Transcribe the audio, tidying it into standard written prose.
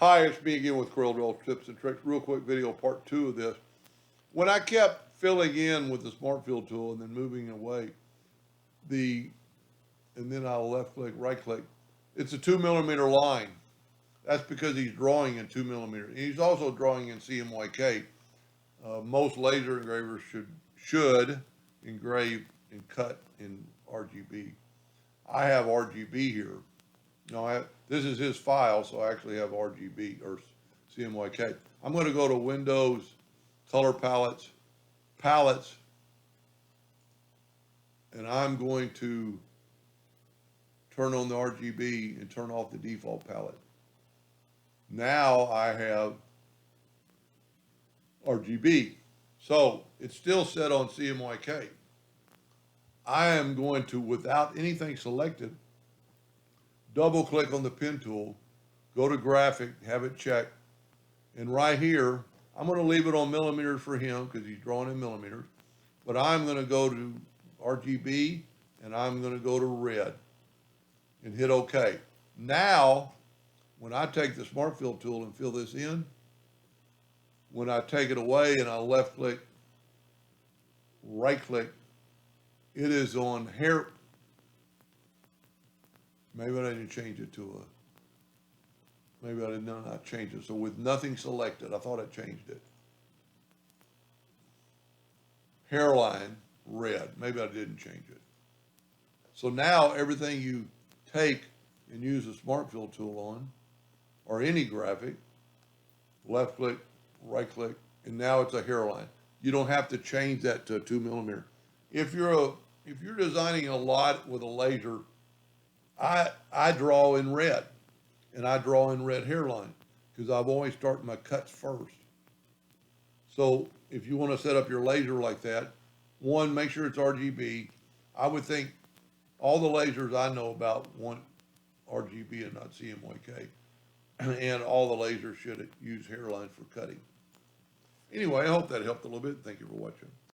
Hi, it's me again with Corel Drill Tips and Tricks. Real quick video, part 2 of this. When I kept filling in with the Smart Fill tool and then moving away, and then I'll left click, right click, it's a 2mm line. That's because he's drawing in 2mm. And he's also drawing in CMYK. Most laser engravers should engrave and cut in RGB. I have RGB here. No, this is his file, so I actually have RGB or CMYK. I'm going to go to Windows, Color Palettes, Palettes, and I'm going to turn on the RGB and turn off the default palette. Now I have RGB. So it's still set on CMYK. I am going to, without anything selected, double click on the pen tool, go to graphic, have it checked, and right here, I'm going to leave it on millimeters for him because he's drawing in millimeters, but I'm going to go to RGB and I'm going to go to red and hit OK. Now, when I take the Smart Fill tool and fill this in, when I take it away and I left click, right click, it is on hair. Maybe I didn't change it to maybe I did not change it. So with nothing selected, I thought I changed it. Hairline, red. Maybe I didn't change it. So now everything you take and use the Smart Fill tool on, or any graphic, left click, right click, and now it's a hairline. You don't have to change that to a 2mm. If you're designing a lot with a laser, I draw in red, and I draw in red hairline because I've always started my cuts first. So if you want to set up your laser like that, one, make sure it's RGB. I would think all the lasers I know about want RGB and not CMYK, and all the lasers should use hairline for cutting. Anyway, I hope that helped a little bit. Thank you for watching.